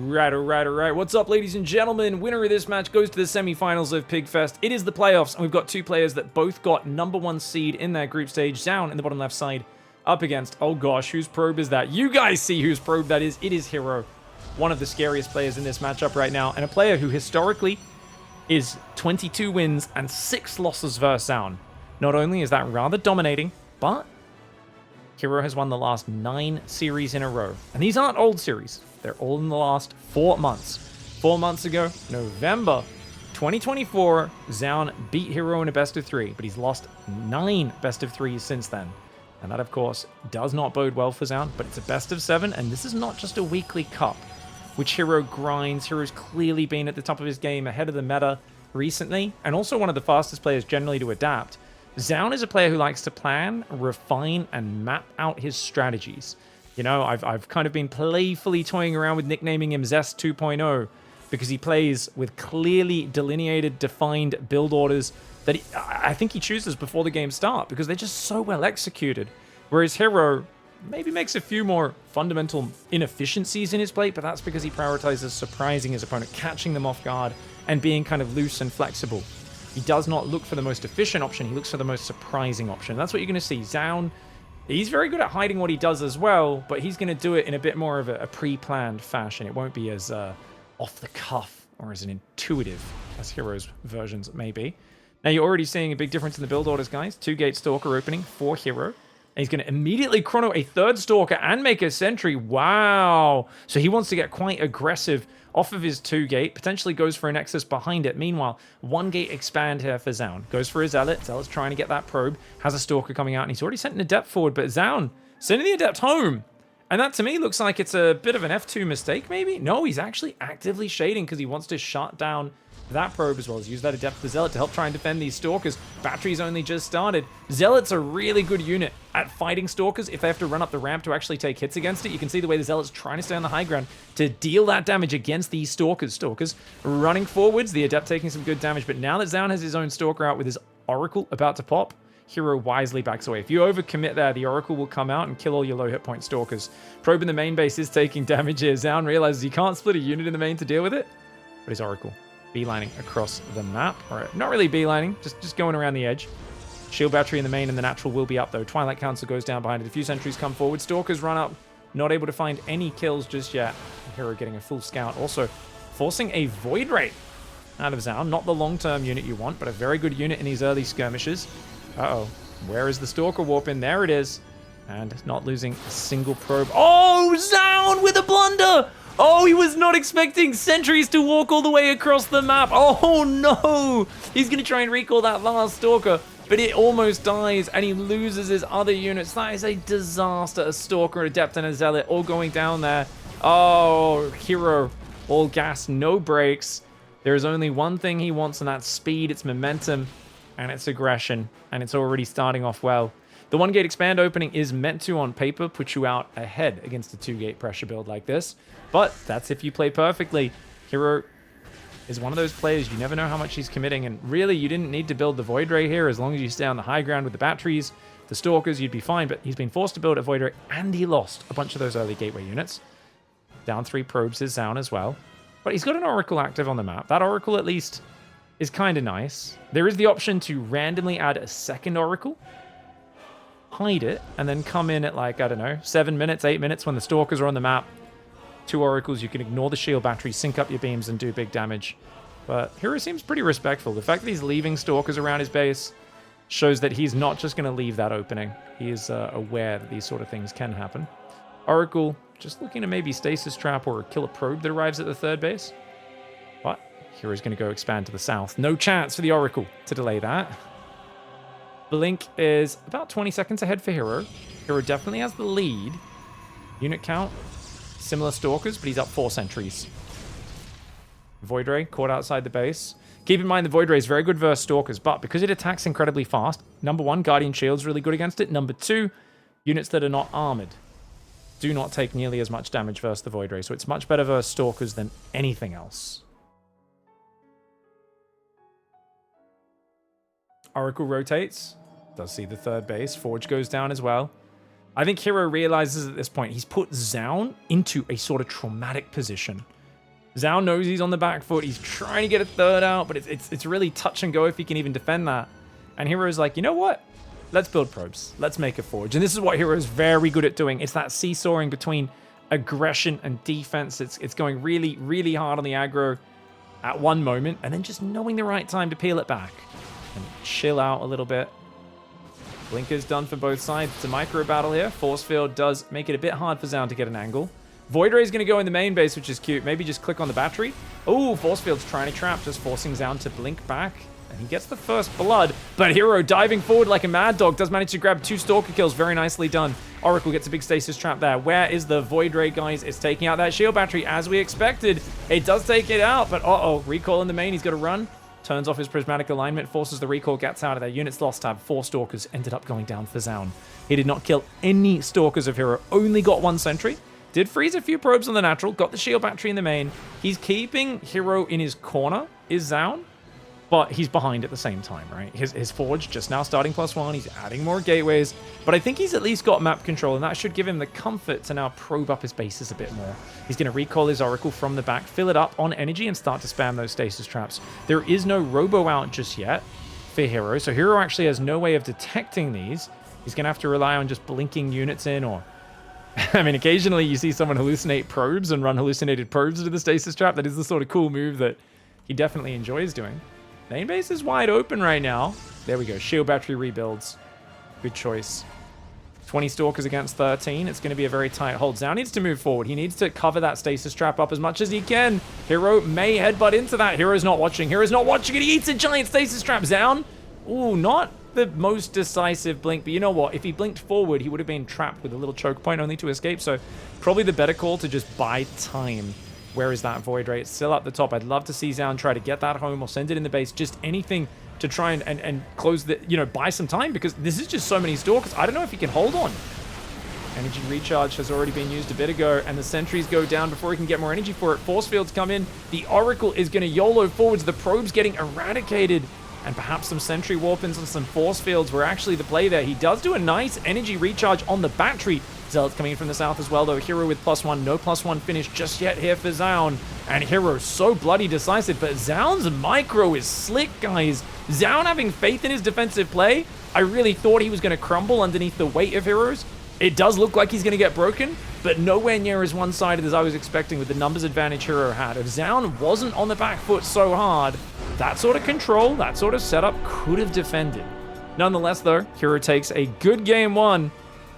Alright. What's up, ladies and gentlemen? Winner of this match goes to the semifinals of PiGFest. It is the playoffs, and we've got two players that both got #1 seed in their group stage. Zoun in the bottom left side up against, oh gosh, whose probe is that? You guys see whose probe that is. It is herO, one of the scariest players in this matchup right now, and a player who historically is 22 wins and 6 losses versus Zoun. Not only is that rather dominating, but herO has won the last 9 series in a row. And these aren't old series. They're all in the last 4 months. 4 months ago, November 2024, Zoun beat herO in a best of 3, but he's lost 9 best of 3s since then. And that, of course, does not bode well for Zoun, but it's a best of 7, and this is not just a weekly cup, which herO grinds. herO's clearly been at the top of his game, ahead of the meta recently, and also one of the fastest players generally to adapt. Zoun is a player who likes to plan, refine, and map out his strategies. You know, I've kind of been playfully toying around with nicknaming him Zest 2.0 because he plays with clearly delineated, defined build orders that I think he chooses before the game starts because they're just so well executed. Whereas herO maybe makes a few more fundamental inefficiencies in his play, but that's because he prioritizes surprising his opponent, catching them off guard, and being kind of loose and flexible. He does not look for the most efficient option, he looks for the most surprising option. That's what you're going to see. Zoun, he's very good at hiding what he does as well, but he's going to do it in a bit more of a pre-planned fashion. It won't be as off the cuff or as an intuitive as herO's versions may be. Now, you're already seeing a big difference in the build orders, guys. 2-gate Stalker opening for herO. And he's going to immediately chrono a 3rd Stalker and make a Sentry. Wow. So he wants to get quite aggressive off of his 2-gate. Potentially goes for a Nexus behind it. Meanwhile, 1-gate expand here for Zoun. Goes for a Zealot. Zealot's trying to get that probe. Has a Stalker coming out. And he's already sent an Adept forward. But Zoun sending the Adept home. And that, to me, looks like it's a bit of an F2 mistake, maybe? No, he's actually actively shading because he wants to shut down that probe as well as use that Adept for Zealot to help try and defend these Stalkers. Battery's only just started. Zealot's a really good unit at fighting Stalkers if they have to run up the ramp to actually take hits against it. You can see the way the Zealot's trying to stay on the high ground to deal that damage against these Stalkers. Stalkers running forwards, the Adept taking some good damage, but now that Zoun has his own Stalker out with his Oracle about to pop, herO wisely backs away. If you overcommit there, the Oracle will come out and kill all your low hit point Stalkers. Probe in the main base is taking damage here. Zoun realizes he can't split a unit in the main to deal with it, but his Oracle beelining across the map. Or not really beelining, just going around the edge. Shield battery in the main and the natural will be up though. Twilight Council goes down behind it. A few sentries come forward. Stalkers run up. Not able to find any kills just yet. herO getting a full scout. Also forcing a Void Ray out of Zoun. Not the long-term unit you want, but a very good unit in these early skirmishes. Uh-oh. Where is the Stalker warp in? There it is. And not losing a single probe. Oh, Zoun with a blunder! Oh, he was not expecting sentries to walk all the way across the map. Oh, no. He's going to try and recall that last Stalker, but it almost dies, and he loses his other units. That is a disaster. A Stalker, an Adept, and a Zealot all going down there. Oh, herO, all gas, no brakes. There's only one thing he wants, and that's speed. It's momentum, and it's aggression, and it's already starting off well. The 1-gate expand opening is meant to, on paper, put you out ahead against a 2-gate pressure build like this. But that's if you play perfectly. herO is one of those players, you never know how much he's committing. And really, you didn't need to build the Void Ray here. As long as you stay on the high ground with the batteries, the Stalkers, you'd be fine. But he's been forced to build a Void Ray, and he lost a bunch of those early gateway units. Down 3 probes is Zoun as well. But he's got an Oracle active on the map. That Oracle, at least, is kind of nice. There is the option to randomly add a 2nd Oracle, hide it, and then come in at, like, I don't know, 7 minutes, 8 minutes when the Stalkers are on the map. 2 Oracles, you can ignore the shield battery, sync up your beams, and do big damage. But herO seems pretty respectful. The fact that he's leaving Stalkers around his base shows that he's not just going to leave that opening. He is aware that these sort of things can happen. Oracle just looking to maybe stasis trap or kill a probe that arrives at the 3rd base. But herO's going to go expand to the south. No chance for the Oracle to delay that. Blink is about 20 seconds ahead for herO. herO definitely has the lead. Unit count, similar Stalkers, but he's up 4 sentries. Void Ray caught outside the base. Keep in mind the Void Ray is very good versus Stalkers, but because it attacks incredibly fast, number 1, Guardian Shield's really good against it. Number 2, units that are not armored do not take nearly as much damage versus the Void Ray, so it's much better versus Stalkers than anything else. Oracle rotates. Does see the 3rd base. Forge goes down as well. I think herO realizes at this point he's put Zoun into a sort of traumatic position Zoun knows he's on the back foot. He's trying to get a third out, but it's really touch and go if he can even defend that. And herO's like, you know what? Let's build probes. Let's make a forge. And this is what herO's very good at doing. It's that seesawing between aggression and defense. It's going really, really hard on the aggro at one moment, and then just knowing the right time to peel it back and chill out a little bit. Blinker's done for both sides. It's a micro battle here. Force field does make it a bit hard for Zoun to get an angle. Void Ray's going to go in the main base, which is cute. Maybe just click on the battery. Oh, Force field's trying to trap, just forcing Zoun to blink back. And he gets the first blood, but herO diving forward like a mad dog does manage to grab 2 Stalker kills. Very nicely done. Oracle gets a big stasis trap there. Where is the Void Ray, guys? It's taking out that shield battery as we expected. It does take it out, but uh-oh. Recall in the main. He's got to run. Turns off his prismatic alignment, forces the recall, gets out of there. Units lost tab. 4 Stalkers ended up going down for Zoun. He did not kill any Stalkers of herO. Only got 1 sentry. Did freeze a few probes on the natural. Got the shield battery in the main. He's keeping herO in his corner, is Zoun. But he's behind at the same time, right? His forge just now starting +1. He's adding more gateways. But I think he's at least got map control, and that should give him the comfort to now probe up his bases a bit more. He's going to recall his Oracle from the back, fill it up on energy, and start to spam those stasis traps. There is no robo out just yet for herO, so herO actually has no way of detecting these. He's going to have to rely on just blinking units in, or... I mean, occasionally you see someone hallucinate probes and run hallucinated probes into the stasis trap. That is the sort of cool move that he definitely enjoys doing. Main base is wide open right now. There we go. Shield battery rebuilds. Good choice. 20 Stalkers against 13. It's going to be a very tight hold. Zoun needs to move forward. He needs to cover that stasis trap up as much as he can. herO may headbutt into that. herO's not watching. herO's not watching it. He eats a giant stasis trap. Zoun, ooh, not the most decisive blink. But you know what? If he blinked forward, he would have been trapped with a little choke point only to escape. So probably the better call to just buy time. Where is that Void Ray? It's still up the top. I'd love to see Zoun try to get that home or send it in the base. Just anything to try and close the, you know, buy some time, because this is just so many Stalkers. I don't know if he can hold on. Energy recharge has already been used a bit ago, and the sentries go down before he can get more energy for it. Force fields come in. The Oracle is going to YOLO forwards. The probe's getting eradicated. And perhaps some sentry warp-ins and some force fields were actually the play there. He does do a nice energy recharge on the battery. Zealot's coming in from the south as well, though. herO with +1. No +1 finish just yet here for Zoun. And herO so bloody decisive, but Zoun's micro is slick, guys. Zoun having faith in his defensive play. I really thought he was going to crumble underneath the weight of herO's. It does look like he's going to get broken, but nowhere near as one-sided as I was expecting with the numbers advantage herO had. If Zoun wasn't on the back foot so hard, that sort of control, that sort of setup could have defended. Nonetheless, though, herO takes a good game 1.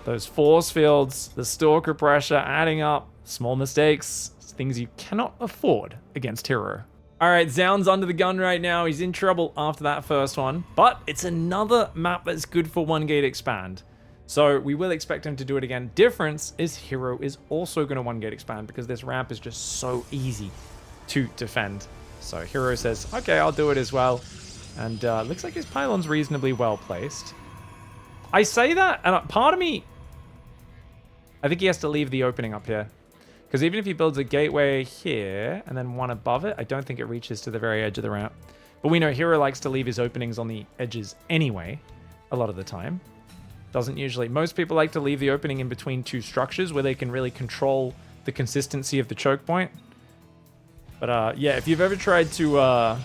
Those force fields, the Stalker pressure adding up, small mistakes, things you cannot afford against herO. All right, Zoun's under the gun right now. He's in trouble after that first one, but it's another map that's good for 1-gate expand. So we will expect him to do it again. Difference is herO is also going to 1-gate expand because this ramp is just so easy to defend. So herO says, okay, I'll do it as well. And looks like his pylon's reasonably well placed. I say that, and part of me, I think he has to leave the opening up here. Because even if he builds a gateway here and then one above it, I don't think it reaches to the very edge of the ramp. But we know herO likes to leave his openings on the edges anyway, a lot of the time. Doesn't usually. Most people like to leave the opening in between 2 structures where they can really control the consistency of the choke point. But yeah, if you've ever tried to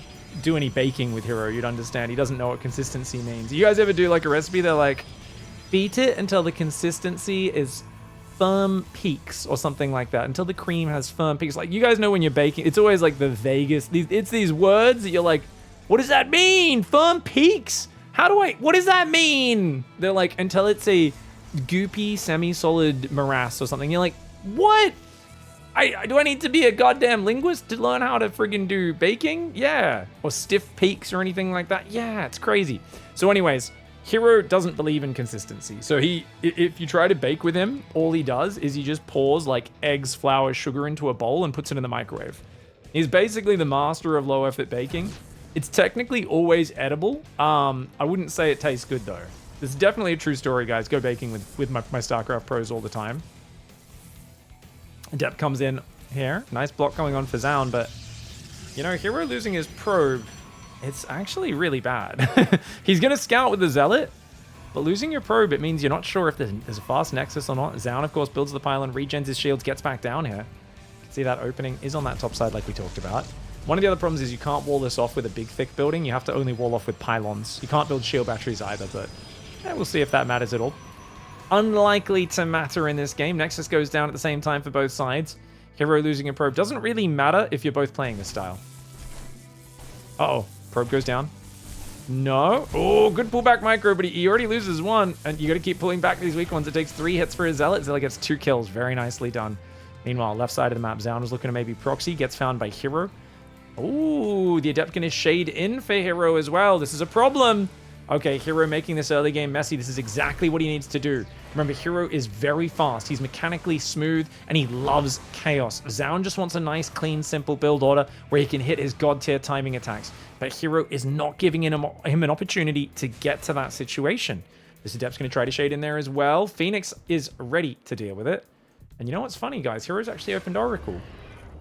do any baking with herO, you'd understand he doesn't know what consistency means. You guys ever do like a recipe? They're like, beat it until the consistency is firm peaks or something like that, until the cream has firm peaks. Like, you guys know when you're baking, it's always like the vaguest, it's these words that you're like, what does that mean? Firm peaks? What does that mean? They're like, until it's a goopy, semi-solid morass or something. You're like, what? Do I need to be a goddamn linguist to learn how to friggin' do baking? Yeah. Or stiff peaks or anything like that? Yeah, it's crazy. So anyways, herO doesn't believe in consistency. So if you try to bake with him, all he does is he just pours like eggs, flour, sugar into a bowl and puts it in the microwave. He's basically the master of low effort baking. It's technically always edible. I wouldn't say it tastes good though. This is definitely a true story, guys. Go baking with my StarCraft pros all the time. Adept comes in here. Nice block going on for Zoun, but you know, herO losing his probe, it's actually really bad. He's going to scout with the Zealot, but losing your probe, it means you're not sure if there's a fast nexus or not. Zoun, of course, builds the pylon, regens his shields, gets back down here. See, that opening is on that top side like we talked about. One of the other problems is you can't wall this off with a big, thick building. You have to only wall off with pylons. You can't build shield batteries either, but we'll see if that matters at all. Unlikely to matter in this game. Nexus goes down at the same time for both sides. herO losing a probe doesn't really matter if you're both playing this style. Uh-oh. Probe goes down. No. Oh, good pullback micro, but he already loses one. And you got to keep pulling back these weak ones. It takes 3 hits for his Zealot. Zealot gets 2 kills. Very nicely done. Meanwhile, left side of the map, Zoun was looking to maybe proxy. Gets found by herO. Ooh, the Adept gonna shade in for herO as well. This is a problem. Okay, herO making this early game messy. This is exactly what he needs to do. Remember, herO is very fast. He's mechanically smooth, and he loves chaos. Zoun just wants a nice, clean, simple build order where he can hit his god tier timing attacks. But herO is not giving him an opportunity to get to that situation. This Adept's going to try to shade in there as well. Phoenix is ready to deal with it. And you know what's funny, guys? herO's actually opened Oracle.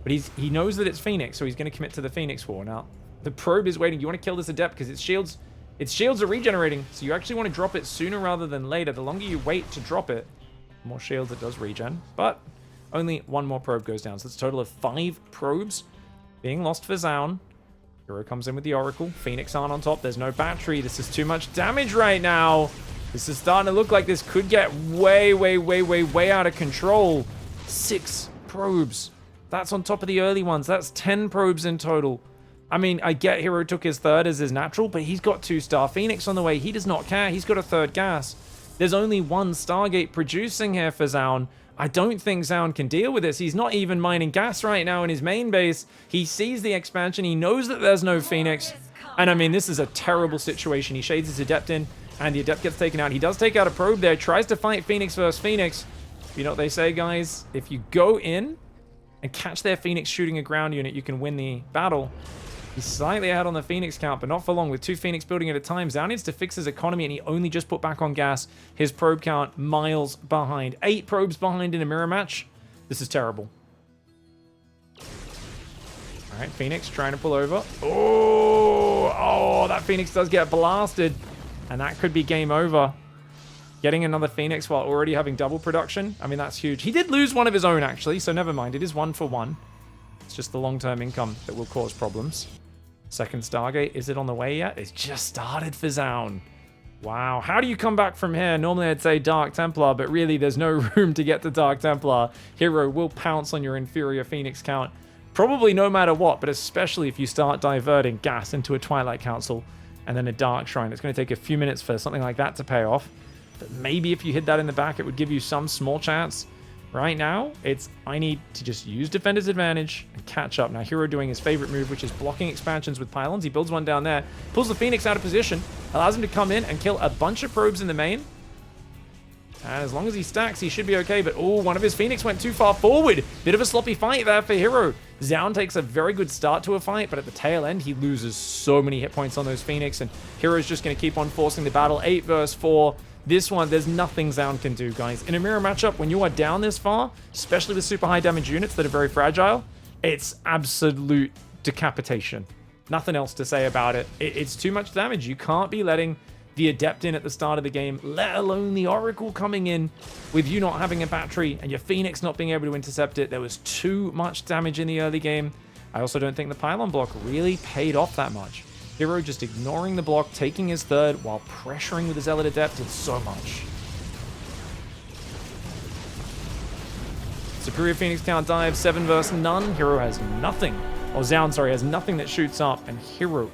But he knows that it's Phoenix, so he's going to commit to the Phoenix War. Now, the probe is waiting. You want to kill this Adept because its shields are regenerating, so you actually want to drop it sooner rather than later. The longer you wait to drop it, the more shields it does regen. But only one more probe goes down. So it's a total of 5 probes being lost for Zoun. herO comes in with the Oracle. Phoenix aren't on top. There's no battery. This is too much damage right now. This is starting to look like this could get way, way, way, way, way out of control. 6 probes. That's on top of the early ones. That's 10 probes in total. I mean, I get herO took his third as his natural, but he's got 2-star Phoenix on the way. He does not care. He's got a third gas. There's only 1 Stargate producing here for Zoun. I don't think Zoun can deal with this. He's not even mining gas right now in his main base. He sees the expansion. He knows that there's no Phoenix. And I mean, this is a terrible situation. He shades his Adept in, and the Adept gets taken out. He does take out a probe there. Tries to fight Phoenix versus Phoenix. You know what they say, guys? If you go in and catch their Phoenix shooting a ground unit, you can win the battle. He's slightly ahead on the Phoenix count, but not for long. With 2 Phoenix building at a time, Zoun needs to fix his economy, and he only just put back on gas. His probe count miles behind. 8 probes behind in a mirror match. This is terrible. All right, Phoenix trying to pull over. Oh, that Phoenix does get blasted, and that could be game over. Getting another Phoenix while already having double production. I mean, that's huge. He did lose one of his own, actually, so never mind. It is 1 for 1. It's just the long-term income that will cause problems. Second Stargate, is it on the way yet? It's just started for Zoun. Wow, how do you come back from here? Normally I'd say Dark Templar, but really there's no room to get to Dark Templar. herO will pounce on your inferior Phoenix count, probably no matter what, but especially if you start diverting gas into a Twilight Council and then a Dark Shrine. It's going to take a few minutes for something like that to pay off. But maybe if you hit that in the back, it would give you some small chance. Right now, I need to just use Defender's Advantage and catch up. Now, herO doing his favorite move, which is blocking expansions with pylons. He builds one down there, pulls the Phoenix out of position, allows him to come in and kill a bunch of probes in the main. And as long as he stacks, he should be okay. But, oh, one of his Phoenix went too far forward. Bit of a sloppy fight there for herO. Zoun takes a very good start to a fight, but at the tail end, he loses so many hit points on those Phoenix, and herO's just going to keep on forcing the battle. 8 versus 4. This one, there's nothing Zoun can do, guys. In a mirror matchup, when you are down this far, especially with super high damage units that are very fragile, it's absolute decapitation. Nothing else to say about it. It's too much damage. You can't be letting the Adept in at the start of the game, let alone the Oracle coming in with you not having a battery and your Phoenix not being able to intercept it. There was too much damage in the early game. I also don't think the pylon block really paid off that much. herO just ignoring the block, taking his third, while pressuring with his Zealot Adept did so much. Superior Phoenix count dive, 7 versus none. herO has nothing. Or Zoun, sorry, has nothing that shoots up. And herO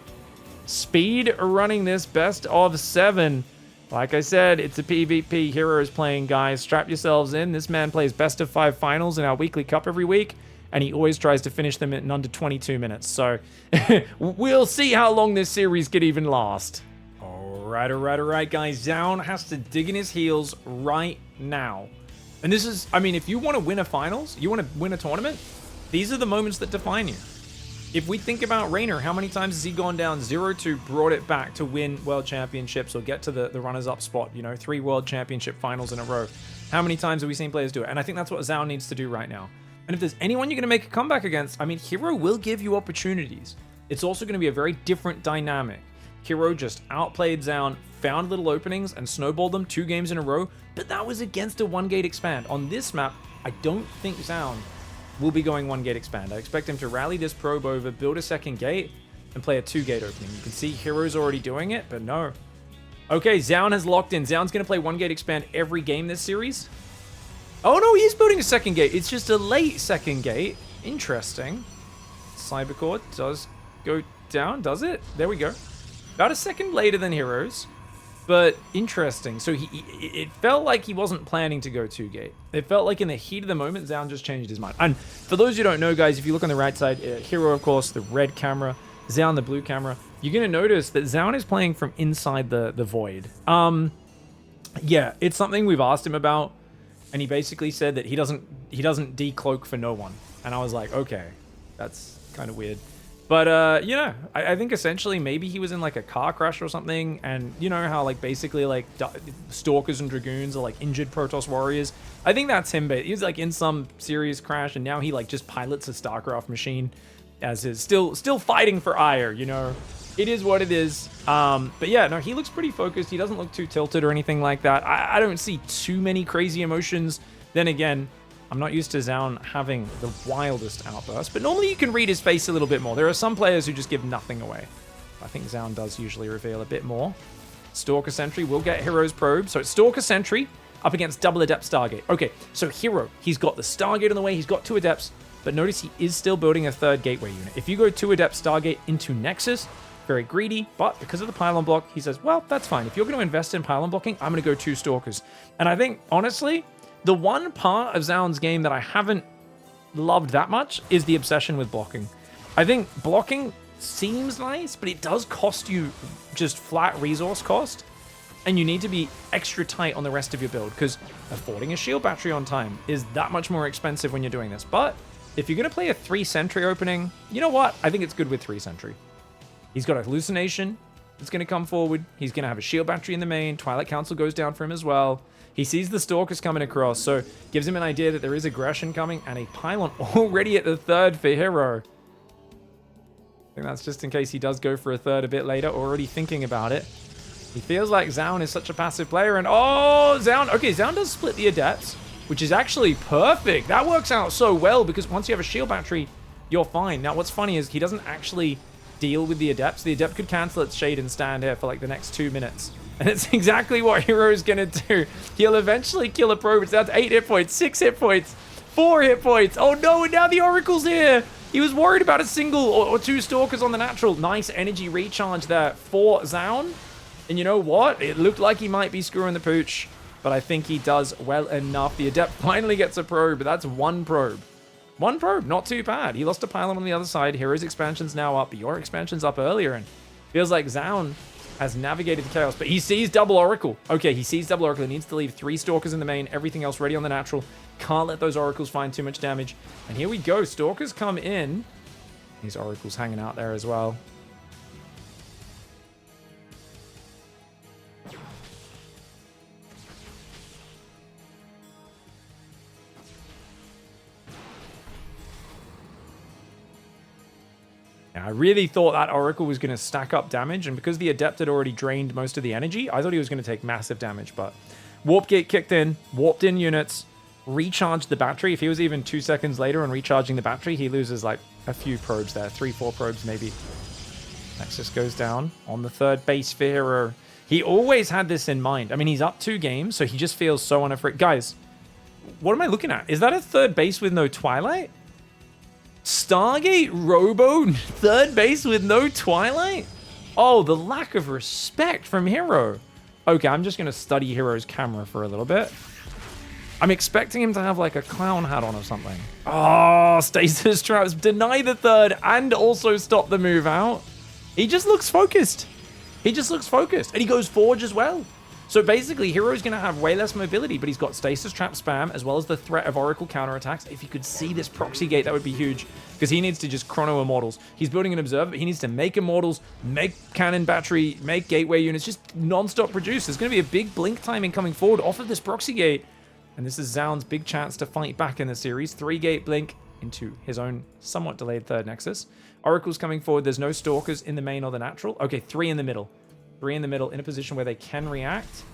speed running this best of 7. Like I said, it's a PvP. herO is playing, guys. Strap yourselves in. This man plays best of 5 finals in our weekly cup every week, and he always tries to finish them in under 22 minutes. So we'll see how long this series could even last. All right, guys. Zoun has to dig in his heels right now. And this is, I mean, if you want to win a finals, you want to win a tournament, these are the moments that define you. If we think about Raynor, how many times has he gone down 0-2, brought it back to win world championships or get to the runners-up spot? You know, 3 world championship finals in a row. How many times have we seen players do it? And I think that's what Zoun needs to do right now. And if there's anyone you're going to make a comeback against, I mean, herO will give you opportunities. It's also going to be a very different dynamic. herO just outplayed Zoun, found little openings, and snowballed them 2 games in a row, but that was against a 1-gate expand. On this map, I don't think Zoun will be going 1 gate expand. I expect him to rally this probe over, build a second gate, and play a 2 gate opening. You can see herO's already doing it, but no. Okay, Zoun has locked in. Zoun's going to play 1 gate expand every game this series. Oh no, he's building a second gate. It's just a late second gate. Interesting. Cybercore does go down, does it? There we go. About a second later than herO's, but interesting. So it felt like he wasn't planning to go 2 gate. It felt like in the heat of the moment, Zoun just changed his mind. And for those who don't know, guys, if you look on the right side, herO, of course, the red camera, Zoun, the blue camera, you're going to notice that Zoun is playing from inside the void. Yeah, it's something we've asked him about. And he basically said that he doesn't decloak for no one. And I was like, okay, that's kind of weird. But, you know, I think essentially maybe he was in like a car crash or something. And you know how like basically like Stalkers and Dragoons are like injured Protoss warriors. I think that's him. But he was like in some serious crash and now he like just pilots a StarCraft machine as his still fighting for ire, you know. It is what it is. But yeah, no, he looks pretty focused. He doesn't look too tilted or anything like that. I don't see too many crazy emotions. Then again, I'm not used to Zoun having the wildest outburst, but normally you can read his face a little bit more. There are some players who just give nothing away. I think Zoun does usually reveal a bit more. Stalker Sentry will get herO's probe. So it's Stalker Sentry up against double Adept Stargate. Okay, so herO, he's got the Stargate on the way. He's got 2 Adepts, but notice he is still building a 3rd gateway unit. If you go 2 Adept Stargate into Nexus, very greedy, but because of the pylon block, he says, well, that's fine. If you're going to invest in pylon blocking, I'm going to go 2 Stalkers. And I think, honestly, the one part of Zoun's game that I haven't loved that much is the obsession with blocking. I think blocking seems nice, but it does cost you just flat resource cost, and you need to be extra tight on the rest of your build, because affording a shield battery on time is that much more expensive when you're doing this. But if you're going to play a 3 Sentry opening, you know what? I think it's good with 3 Sentry. He's got a hallucination that's going to come forward. He's going to have a shield battery in the main. Twilight Council goes down for him as well. He sees the Stalkers coming across, so gives him an idea that there is aggression coming, and a pylon already at the 3rd for herO. I think that's just in case he does go for a 3rd a bit later, already thinking about it. He feels like Zoun is such a passive player, and oh, Zoun. Okay, Zoun does split the Adepts, which is actually perfect. That works out so well, because once you have a shield battery, you're fine. Now, what's funny is he doesn't actually deal with the Adepts. The Adept could cancel its shade and stand here for like the next 2 minutes. And it's exactly what herO is going to do. He'll eventually kill a probe. It's down to 8 hit points, 6 hit points, 4 hit points. Oh no, and now the Oracle's here. He was worried about a single or 2 Stalkers on the natural. Nice energy recharge there for Zoun. And you know what? It looked like he might be screwing the pooch, but I think he does well enough. The Adept finally gets a probe, but that's 1 probe. 1 probe, not too bad. He lost a pylon on the other side. herO's expansion's now up, but your expansion's up earlier, and feels like Zoun has navigated the chaos, but he sees double Oracle. Okay, he sees double Oracle. He needs to leave 3 Stalkers in the main, everything else ready on the natural. Can't let those Oracles find too much damage. And here we go. Stalkers come in. These Oracles hanging out there as well. I really thought that Oracle was going to stack up damage, and because the Adept had already drained most of the energy, I thought he was going to take massive damage, but Warp Gate kicked in, warped in units, recharged the battery. If he was even 2 seconds later on recharging the battery, he loses like a few probes there, 3-4 probes maybe. Nexus goes down on the 3rd base for herO. He always had this in mind. I mean, he's up 2 games, so he just feels so unafraid. Guys, what am I looking at? Is that a 3rd base with no Twilight? Stargate Robo 3rd base with no Twilight? Oh, the lack of respect from herO. Okay, I'm just going to study herO's camera for a little bit. I'm expecting him to have like a clown hat on or something. Oh, stasis traps deny the 3rd and also stop the move out. He just looks focused. He just looks focused, and he goes forge as well. So basically, herO's going to have way less mobility, but he's got stasis trap spam, as well as the threat of Oracle counterattacks. If you could see this proxy gate, that would be huge, because he needs to just chrono Immortals. He's building an Observer, but he needs to make Immortals, make Cannon Battery, make Gateway units, just non-stop produce. There's going to be a big blink timing coming forward off of this proxy gate, and this is Zoun's big chance to fight back in the series. 3-gate blink into his own somewhat delayed 3rd Nexus. Oracle's coming forward. There's no Stalkers in the main or the natural. Okay, 3 in the middle. 3 in the middle in a position where they can react.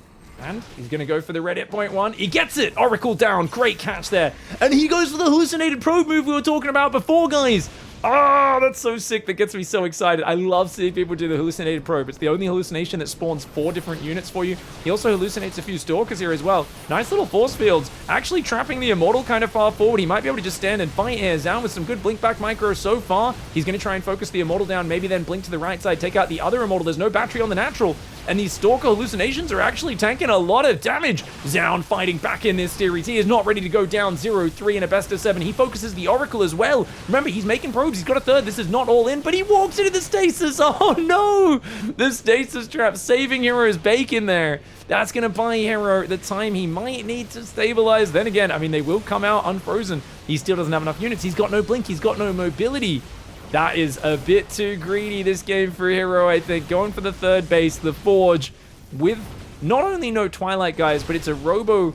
And he's going to go for the red hit point one. He gets it. Oracle down. Great catch there. And he goes for the hallucinated probe move we were talking about before, guys. Oh, that's so sick. That gets me so excited. I love seeing people do the hallucinated probe. It's the only hallucination that spawns 4 different units for you. He also hallucinates a few stalkers here as well. Nice little force fields. Actually trapping the Immortal kind of far forward. He might be able to just stand and fight here. Zoun with some good blink back micro so far. He's going to try and focus the Immortal down. Maybe then blink to the right side. Take out the other Immortal. There's no battery on the natural. And these Stalker hallucinations are actually tanking a lot of damage. Zoun fighting back in this series. He is not ready to go down 0-3 in a best of 7. He focuses the Oracle as well. Remember, he's making probes. He's got a third. This is not all in, but he walks into the stasis. Oh no! The stasis trap saving herO's bacon there. That's going to buy herO the time he might need to stabilize. Then again, I mean, they will come out unfrozen. He still doesn't have enough units. He's got no blink. He's got no mobility. That is a bit too greedy, this game for herO, I think. Going for the third base, the Forge, with not only no Twilight guys, but it's a Robo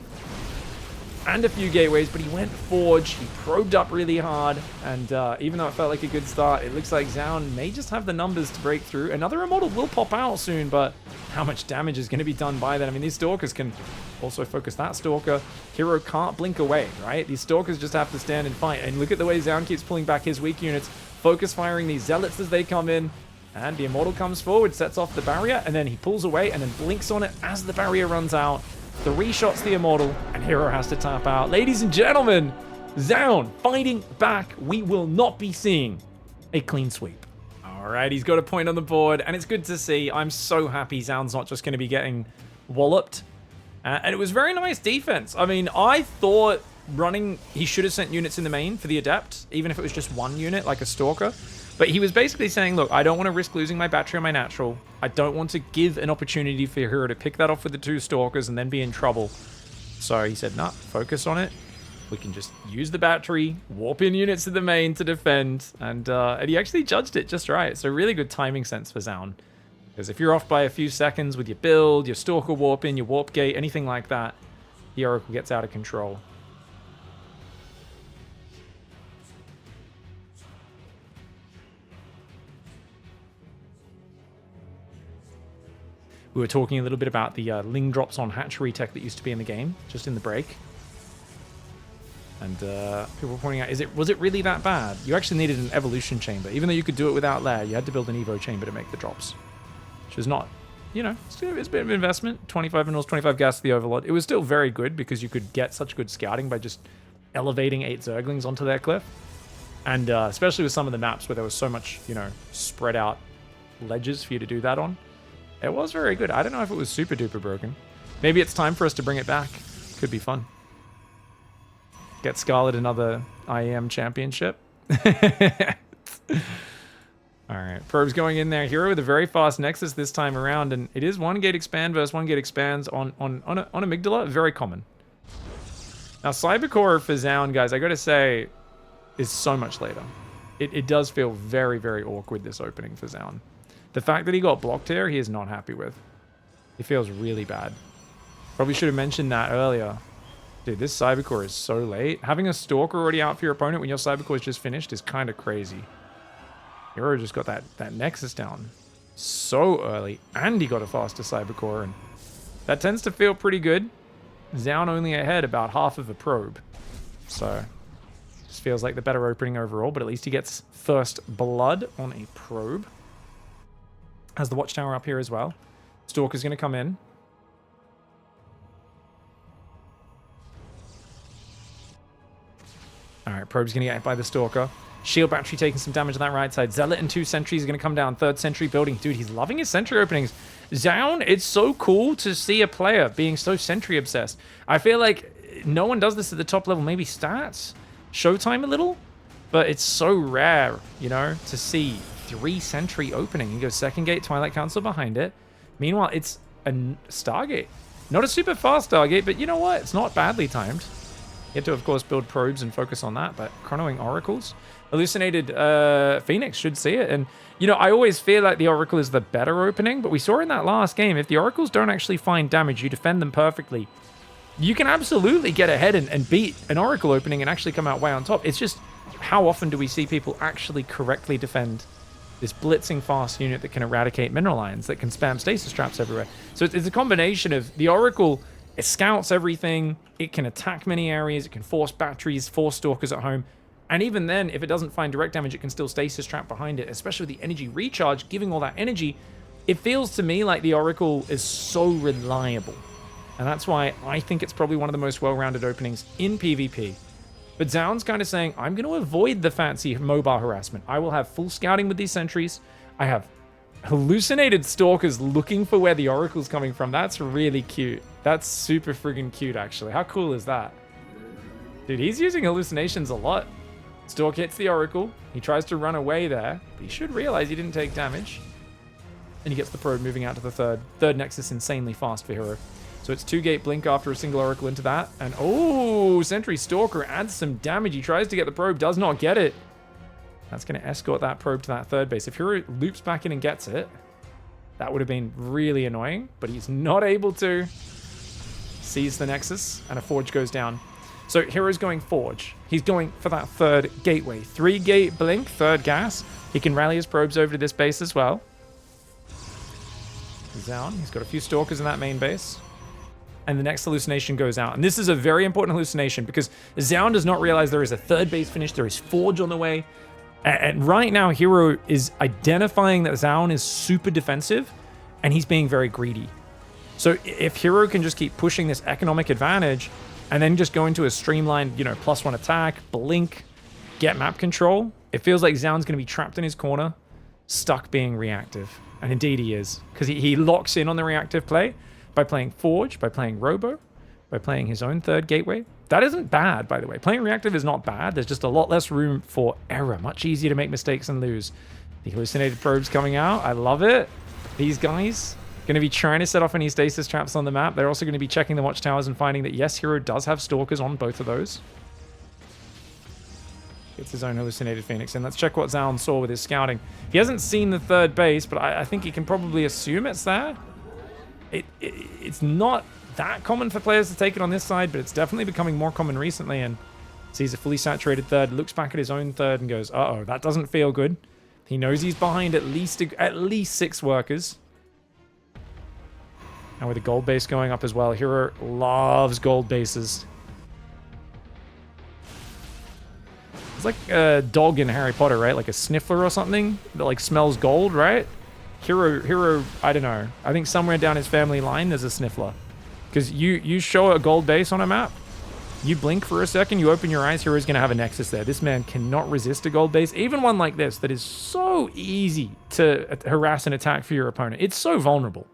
and a few gateways, but he went Forge. He probed up really hard, and even though it felt like a good start, it looks like Zoun may just have the numbers to break through. Another Immortal will pop out soon, but how much damage is going to be done by that? I mean, these Stalkers can also focus that Stalker. herO can't blink away, right? These Stalkers just have to stand and fight, and look at the way Zoun keeps pulling back his weak units. Focus firing these Zealots as they come in, and the Immortal comes forward, sets off the barrier, and then he pulls away and then blinks on it as the barrier runs out. 3 shots the Immortal, and herO has to tap out. Ladies and gentlemen, Zoun fighting back. We will not be seeing a clean sweep. All right, he's got a point on the board, and it's good to see. I'm so happy Zoun's not just going to be getting walloped. And it was very nice defense. I mean, I thought he should have sent units in the main for the Adept, even if it was just 1 unit, like a Stalker. But he was basically saying, look, I don't want to risk losing my battery on my natural. I don't want to give an opportunity for herO to pick that off with the 2 Stalkers and then be in trouble. So he said, nah, focus on it. We can just use the battery, warp in units to the main to defend. And he actually judged it just right. So really good timing sense for Zoun. Because if you're off by a few seconds with your build, your Stalker warp in, your warp gate, anything like that, the Oracle gets out of control. We were talking a little bit about the Ling drops on hatchery tech that used to be in the game, just in the break. And people were pointing out, was it really that bad? You actually needed an evolution chamber. Even though you could do it without lair, you had to build an evo chamber to make the drops. Which is not, you know, it's a bit of an investment. 25 minerals, 25 gas to the Overlord. It was still very good because you could get such good scouting by just elevating 8 Zerglings onto their cliff. And especially with some of the maps where there was so much, you know, spread out ledges for you to do that on. It was very good. I don't know if it was super duper broken. Maybe it's time for us to bring it back. Could be fun. Get Scarlet another IEM championship. Alright, probes going in there. herO with a very fast Nexus this time around, and it is 1 gate expand versus 1 gate expands on Amygdala. Very common. Now, Cybercore for Zoun, guys, I gotta say, is so much later. It does feel very, very awkward, this opening for Zoun. The fact that he got blocked here, he is not happy with. He feels really bad. Probably should have mentioned that earlier. Dude, this Cybercore is so late. Having a Stalker already out for your opponent when your Cybercore is just finished is kind of crazy. herO just got that Nexus down so early, and he got a faster Cybercore, and that tends to feel pretty good. Zoun only ahead about half of a probe. So, just feels like the better opening overall, but at least he gets first blood on a probe. Has the Watchtower up here as well. Stalker's going to come in. Alright, Probe's going to get hit by the Stalker. Shield Battery taking some damage on that right side. Zealot and 2 Sentries are going to come down. 3rd Sentry building. Dude, he's loving his Sentry openings. Zoun, it's so cool to see a player being so Sentry obsessed. I feel like no one does this at the top level. Maybe Stats? Showtime a little? But it's so rare, you know, to see 3 Sentry opening. He goes 2nd gate, Twilight Council behind it. Meanwhile, it's a Stargate. Not a super fast Stargate, but you know what? It's not badly timed. You have to, of course, build probes and focus on that, but chronoing Oracles. Hallucinated Phoenix should see it. And, you know, I always feel like the Oracle is the better opening, but we saw in that last game, if the Oracles don't actually find damage, you defend them perfectly. You can absolutely get ahead and beat an Oracle opening and actually come out way on top. It's just, how often do we see people actually correctly defend this blitzing fast unit that can eradicate mineral ions, that can spam stasis traps everywhere. So it's a combination of the Oracle, it scouts everything, it can attack many areas, it can force batteries, force stalkers at home, and even then, if it doesn't find direct damage, it can still stasis trap behind it, especially with the energy recharge, giving all that energy. It feels to me like the Oracle is so reliable, and that's why I think it's probably one of the most well-rounded openings in PvP. But Zoun's kind of saying, I'm going to avoid the fancy mobile harassment. I will have full scouting with these sentries. I have hallucinated stalkers looking for where the Oracle's coming from. That's really cute. That's super friggin' cute, actually. How cool is that? Dude, he's using hallucinations a lot. Stalk hits the Oracle. He tries to run away there, but he should realize he didn't take damage. And he gets the probe moving out to the third. Third Nexus insanely fast for herO. So it's 2-gate blink after a single Oracle into that. And oh, Sentry Stalker adds some damage. He tries to get the probe, does not get it. That's going to escort that probe to that third base. If herO loops back in and gets it, that would have been really annoying. But he's not able to. Sees the Nexus, and a Forge goes down. So herO's going Forge. He's going for that third gateway. 3-gate blink, third gas. He can rally his probes over to this base as well. Zoun, he's got a few Stalkers in that main base. And the next hallucination goes out. And this is a very important hallucination because Zoun does not realize there is a third base finish. There is Forge on the way. And right now, herO is identifying that Zoun is super defensive and he's being very greedy. So if herO can just keep pushing this economic advantage and then just go into a streamlined, you know, +1 attack, blink, get map control, it feels like Zoun's going to be trapped in his corner, stuck being reactive. And indeed he is, because he locks in on the reactive play by playing Forge, by playing Robo, by playing his own third gateway. That isn't bad, by the way. Playing reactive is not bad. There's just a lot less room for error. Much easier to make mistakes and lose. The hallucinated probes coming out. I love it. These guys going to be trying to set off any stasis traps on the map. They're also going to be checking the watchtowers and finding that, yes, herO does have stalkers on both of those. Gets his own hallucinated Phoenix in. Let's check what Zoun saw with his scouting. He hasn't seen the third base, but I think he can probably assume it's there. It's not that common for players to take it on this side, but it's definitely becoming more common recently, and sees a fully saturated third, looks back at his own third and goes, uh-oh, that doesn't feel good. He knows he's behind at least 6 workers. And with a gold base going up as well, herO loves gold bases. It's like a dog in Harry Potter, right? Like a sniffler or something that like smells gold, right? herO, I don't know. I think somewhere down his family line there's a sniffler. Because you show a gold base on a map, you blink for a second, you open your eyes, herO's going to have a Nexus there. This man cannot resist a gold base. Even one like this that is so easy to harass and attack for your opponent. It's so vulnerable.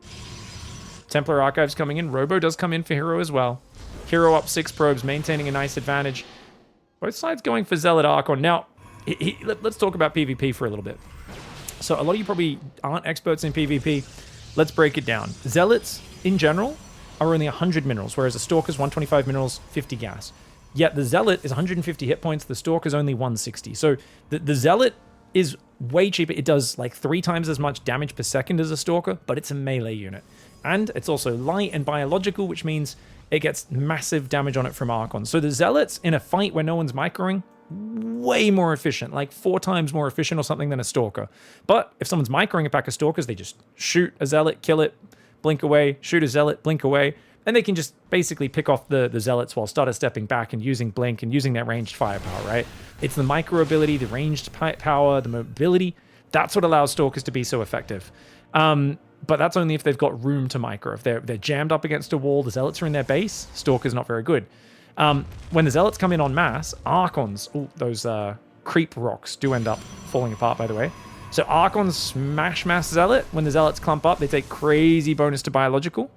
Templar Archives coming in. Robo does come in for herO as well. herO up 6 probes, maintaining a nice advantage. Both sides going for Zealot Archon. Now, let's talk about PvP for a little bit. So a lot of you probably aren't experts in PvP. Let's break it down. Zealots, in general, are only 100 minerals, whereas a Stalker's 125 minerals, 50 gas. Yet the Zealot is 150 hit points, the Stalker's only 160. So the Zealot is way cheaper. It does like 3 times as much damage per second as a Stalker, but it's a melee unit. And it's also light and biological, which means it gets massive damage on it from Archons. So the Zealots, in a fight where no one's microing, way more efficient, like 4 times more efficient or something than a Stalker. But if someone's microing a pack of Stalkers, they just shoot a Zealot, kill it, blink away, shoot a Zealot, blink away, and they can just basically pick off the Zealots while starter stepping back and using blink and using that ranged firepower, right? It's the micro ability, the ranged power, the mobility. That's what allows Stalkers to be so effective. But that's only if they've got room to micro. If they're jammed up against a wall, the Zealots are in their base, Stalker's not very good. When the Zealots come in en masse, Archons, those creep rocks do end up falling apart, by the way. So Archons smash mass Zealot. When the Zealots clump up, they take crazy bonus to biological.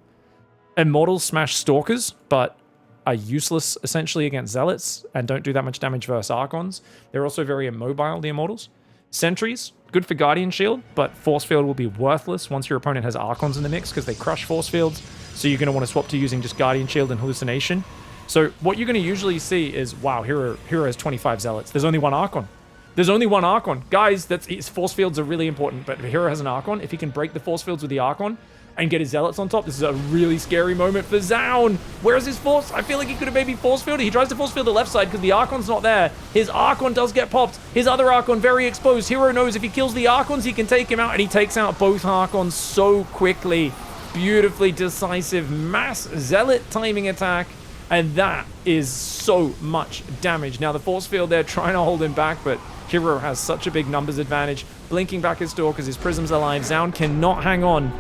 Immortals smash Stalkers, but are useless essentially against Zealots and don't do that much damage versus Archons. They're also very immobile, the Immortals. Sentries, good for Guardian Shield, but Force Field will be worthless once your opponent has Archons in the mix because they crush Force Fields. So you're going to want to swap to using just Guardian Shield and Hallucination. So what you're going to usually see is, wow, herO has 25 Zealots. There's only one Archon. There's only one Archon. Guys, his Force Fields are really important, but if herO has an Archon, if he can break the Force Fields with the Archon and get his Zealots on top. This is a really scary moment for Zoun. Where is his force? I feel like he could have maybe force fielded. He tries to force field the left side because the Archon's not there. His Archon does get popped. His other Archon very exposed. herO knows if he kills the Archons, he can take him out, and he takes out both Archons so quickly. Beautifully decisive mass Zealot timing attack. And that is so much damage. Now the force field there trying to hold him back, but herO has such a big numbers advantage. Blinking back his Stalkers, his Prism's alive. Zoun cannot hang on.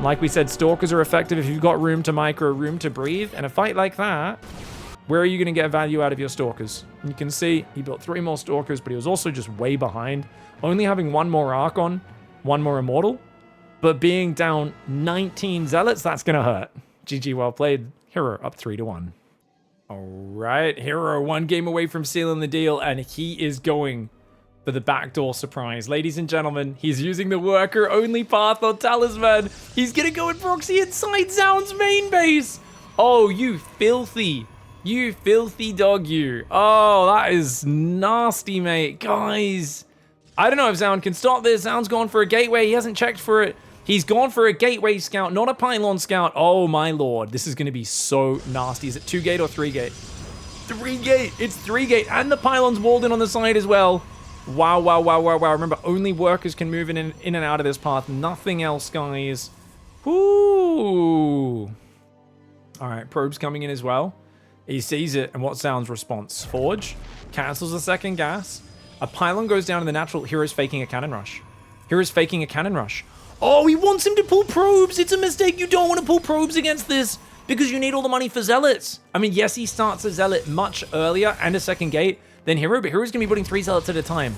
Like we said, Stalkers are effective if you've got room to micro, room to breathe. And a fight like that, where are you going to get value out of your Stalkers? And you can see he built 3 more Stalkers, but he was also just way behind. Only having 1 more Archon, 1 more Immortal, but being down 19 Zealots, that's going to hurt. GG, well played. herO up 3-1. All right, herO 1 game away from sealing the deal, and he is going for the backdoor surprise. Ladies and gentlemen, he's using the worker-only path on Talisman. He's going to go and proxy inside Zoun's main base. Oh, you filthy dog, you. Oh, that is nasty, mate. Guys, I don't know if Zoun can stop this. Zoun's gone for a gateway. He hasn't checked for it. He's gone for a gateway scout, not a pylon scout. Oh my lord, this is going to be so nasty. Is it 2-gate or 3-gate? 3-gate. It's 3-gate, and the pylon's walled in on the side as well. Wow, wow, wow, wow, wow. Remember, only workers can move in and out of this path. Nothing else, guys. Whoo. All right, probes coming in as well. He sees it, and what's Zoun's response? Forge, cancels the second gas. A pylon goes down in the natural. hero's faking a cannon rush. hero's faking a cannon rush. Oh, he wants him to pull probes. It's a mistake. You don't want to pull probes against this because you need all the money for Zealots. I mean, yes, he starts a Zealot much earlier and a second gate than herO, but herO's going to be putting 3 Zealots at a time.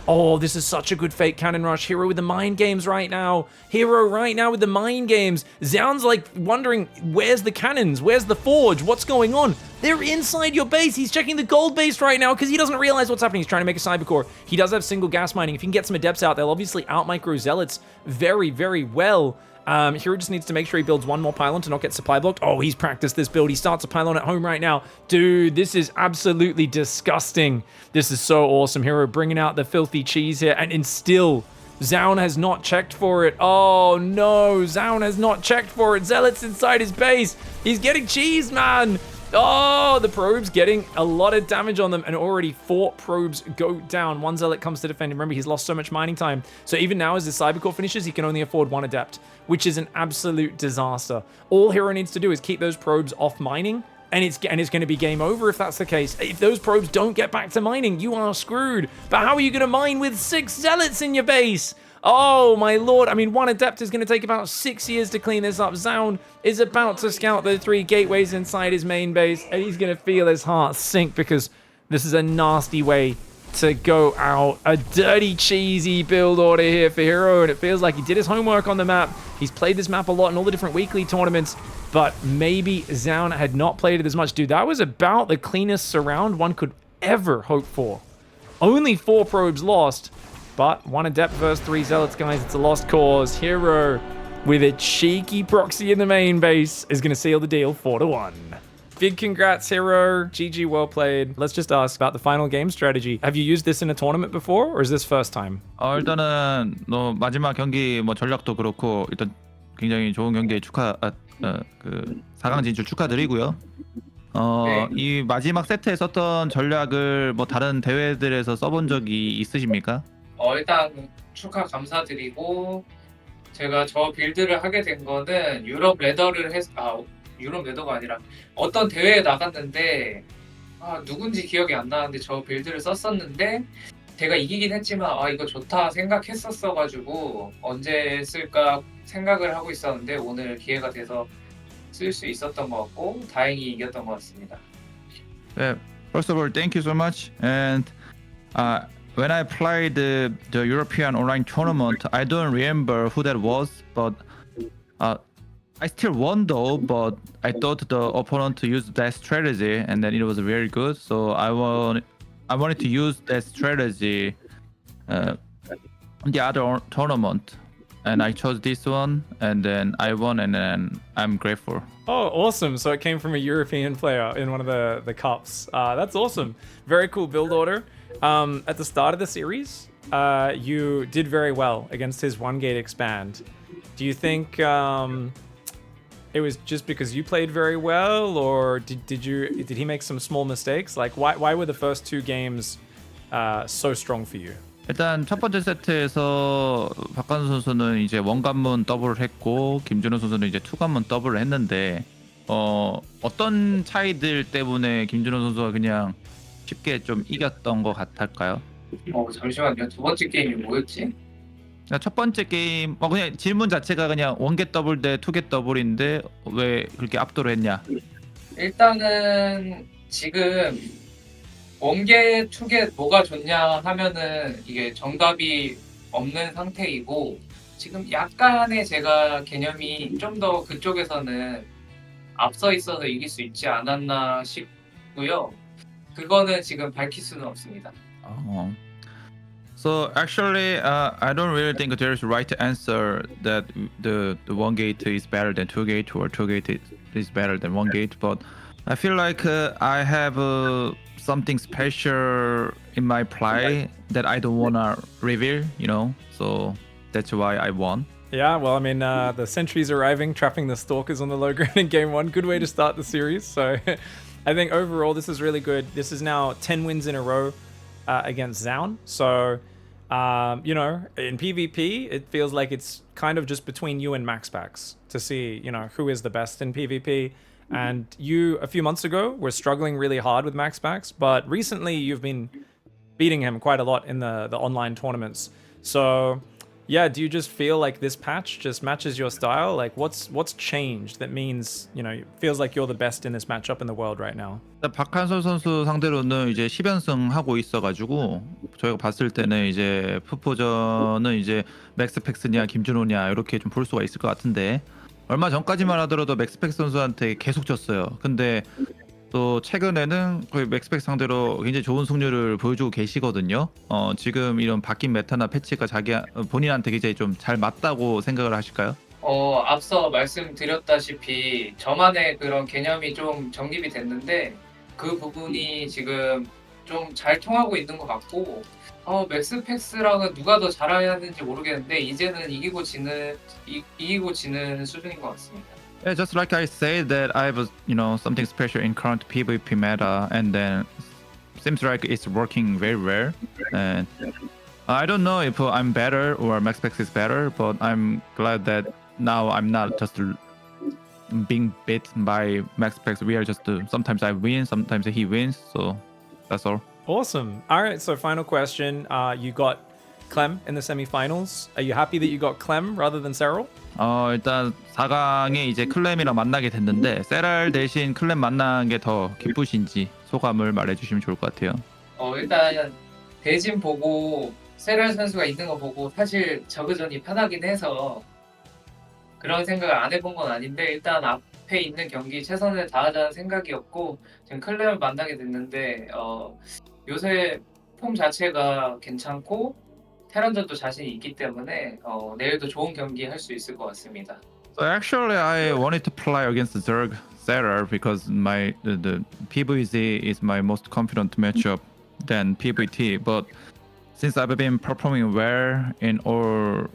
Oh, this is such a good fake cannon rush. herO with the mind games right now. herO right now with the mind games. Zoun's like wondering, where's the cannons? Where's the forge? What's going on? They're inside your base. He's checking the gold base right now because he doesn't realize what's happening. He's trying to make a cybercore. He does have single gas mining. If he can get some adepts out, they'll obviously out-micro Zealots very, very well. herO just needs to make sure he builds 1 more pylon to not get supply blocked. Oh, he's practiced this build. He starts a pylon at home right now. Dude, this is absolutely disgusting. This is so awesome. herO bringing out the filthy cheese here. And still, Zoun has not checked for it. Oh, no. Zoun has not checked for it. Zealot's inside his base. He's getting cheese, man. Oh, the probes getting a lot of damage on them, and already 4 probes go down. 1 Zealot comes to defend him. Remember, he's lost so much mining time. So even now, as his Cybercore finishes, he can only afford 1 Adept, which is an absolute disaster. All herO needs to do is keep those probes off mining, and it's going to be game over if that's the case. If those probes don't get back to mining, you are screwed. But how are you going to mine with 6 Zealots in your base? Oh, my lord. I mean, 1 Adept is going to take about 6 years to clean this up. Zoun is about to scout the 3 gateways inside his main base, and he's going to feel his heart sink because this is a nasty way to go out. A dirty, cheesy build order here for herO, and it feels like he did his homework on the map. He's played this map a lot in all the different weekly tournaments, but maybe Zoun had not played it as much. Dude, that was about the cleanest surround one could ever hope for. Only 4 probes lost. But 1 Adept versus 3 Zealots, guys. It's a lost cause. herO, with a cheeky proxy in the main base, is going to seal the deal 4-1. Big congrats, herO. GG, well played. Let's just ask about the final game strategy. Have you used this in a tournament before, or is this first time? 일단은 마지막 경기 전략도 그렇고 일단 굉장히 좋은 경기 그 4강 진출 축하드리고요. 이 마지막 세트에 썼던 전략을 다른 대회들에서 써본 적이 있으십니까? 일단 축하 감사드리고, 제가 저 빌드를 하게 된 거는 유럽 레더를 유럽 레더가 아니라 어떤 대회에 나갔는데 누군지 기억이 안 나는데 저 빌드를 썼었는데 제가 이기긴 했지만 이거 좋다 생각했었어가지고 언제 쓸까 생각을 하고 있었는데 오늘 기회가 돼서 쓸 수 있었던 것 같고 다행히 이겼던 것 같습니다. 네, first of all, thank you so much. And when I played the European online tournament, I don't remember who that was, but I still won though. But I thought the opponent used that strategy, and then it was very good. So I wanted to use that strategy in the other tournament, and I chose this one, and then I won, and then I'm grateful. Oh, awesome. So it came from a European player in one of the cups. That's awesome. Very cool build order. At the start of the series, you did very well against his 1-gate expand. Do you think it was just because you played very well, or did he make some small mistakes? Like why were the first two games so strong for you? 일단 첫 번째 세트에서 박관수 선수는 이제 원관문 더블을 했고 김준호 선수는 이제 투관문 더블을 했는데 어떤 차이들 때문에 김준호 선수가 그냥 쉽게 좀 이겼던 것 같을까요? 잠시만요. 두 번째 게임이 뭐였지? 그러니까 첫 번째 게임 그냥 질문 자체가 그냥 원겟 더블 대 투겟 더블인데 왜 그렇게 압도를 했냐? 일단은 지금 원겟, 투겟 뭐가 좋냐 하면은 이게 정답이 없는 상태이고 지금 약간의 제가 개념이 좀 더 그쪽에서는 앞서 있어서 이길 수 있지 않았나 싶고요. 그거는 지금 밝힐 수는 없습니다. So actually, I don't really think there's a right answer that the one gate is better than two gate or two gate is better than one gate. But I feel like I have something special in my play that I don't wanna reveal, you know. So that's why I won. Yeah, well, I mean, the sentries arriving, trapping the stalkers on the low ground in game one. Good way to start the series. So I think overall this is really good. This is now 10 wins in a row against Zoun. So, you know, in PvP, it feels like it's kind of just between you and MaxPax to see, you know, who is the best in PvP. And you, a few months ago, were struggling really hard with MaxPax, but recently you've been beating him quite a lot in the online tournaments. So, yeah, do you just feel like this patch just matches your style? Like, what's changed that means, you know, it feels like you're the best in this matchup in the world right now? 박한솔 선수 상대로는 이제 10연승 하고 있어가지고 저희가 봤을 때는 이제 푸포전은 이제 맥스팩스냐 김준호냐 이렇게 좀 볼 수가 있을 것 같은데 얼마 전까지만 하더라도 맥스팩스 선수한테 계속 졌어요. 근데 또 최근에는 거의 맥스팩 상대로 굉장히 좋은 승률을 보여주고 계시거든요. 지금 이런 바뀐 메타나 패치가 본인한테 굉장히 좀 잘 맞다고 생각을 하실까요? 앞서 말씀드렸다시피 저만의 그런 개념이 좀 정립이 됐는데 그 부분이 지금 좀 잘 통하고 있는 것 같고 맥스팩스랑은 누가 더 잘해야 하는지 모르겠는데 이제는 이기고 지는 수준인 것 같습니다. Yeah, just like I said that I was, you know, something special in current PvP meta, and then seems like it's working very well. And I don't know if I'm better or MaxPax is better, but I'm glad that now I'm not just being beat by MaxPax. We are just sometimes I win, sometimes he wins. So that's all. Awesome. All right, so final question. You got Clem in the semifinals. Are you happy that you got Clem rather than herO? 일단 4강에 이제 클렘이랑 만나게 됐는데 세랄 대신 클렘 만난 게 더 기쁘신지 소감을 말해주시면 좋을 것 같아요. 일단 대진 보고 세랄 선수가 있는 거 보고 사실 저그전이 편하긴 해서 그런 생각을 안 해본 건 아닌데 일단 앞에 있는 경기 최선을 다하자는 생각이었고 지금 클렘을 만나게 됐는데 요새 폼 자체가 괜찮고 테란전도 자신이 있기 때문에 내일도 좋은 경기 할 수 있을 것 같습니다. So actually, I wanted to play against Zerg Serar because the PvZ is my most confident matchup than PvT. But since I've been performing well in all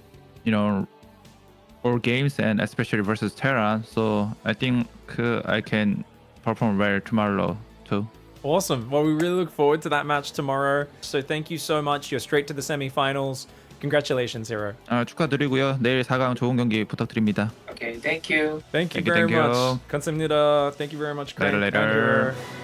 games and especially versus Terran, so I think I can perform well tomorrow too. Awesome. Well, we really look forward to that match tomorrow. So thank you so much. You're straight to the semifinals. Congratulations, herO. 축하드리고요. 내일 4강 좋은 경기 부탁드립니다. Okay, thank you. Thank you Thank you, very thank you. much. 감사합니다. Thank you very much. Later, Craig. later. herO.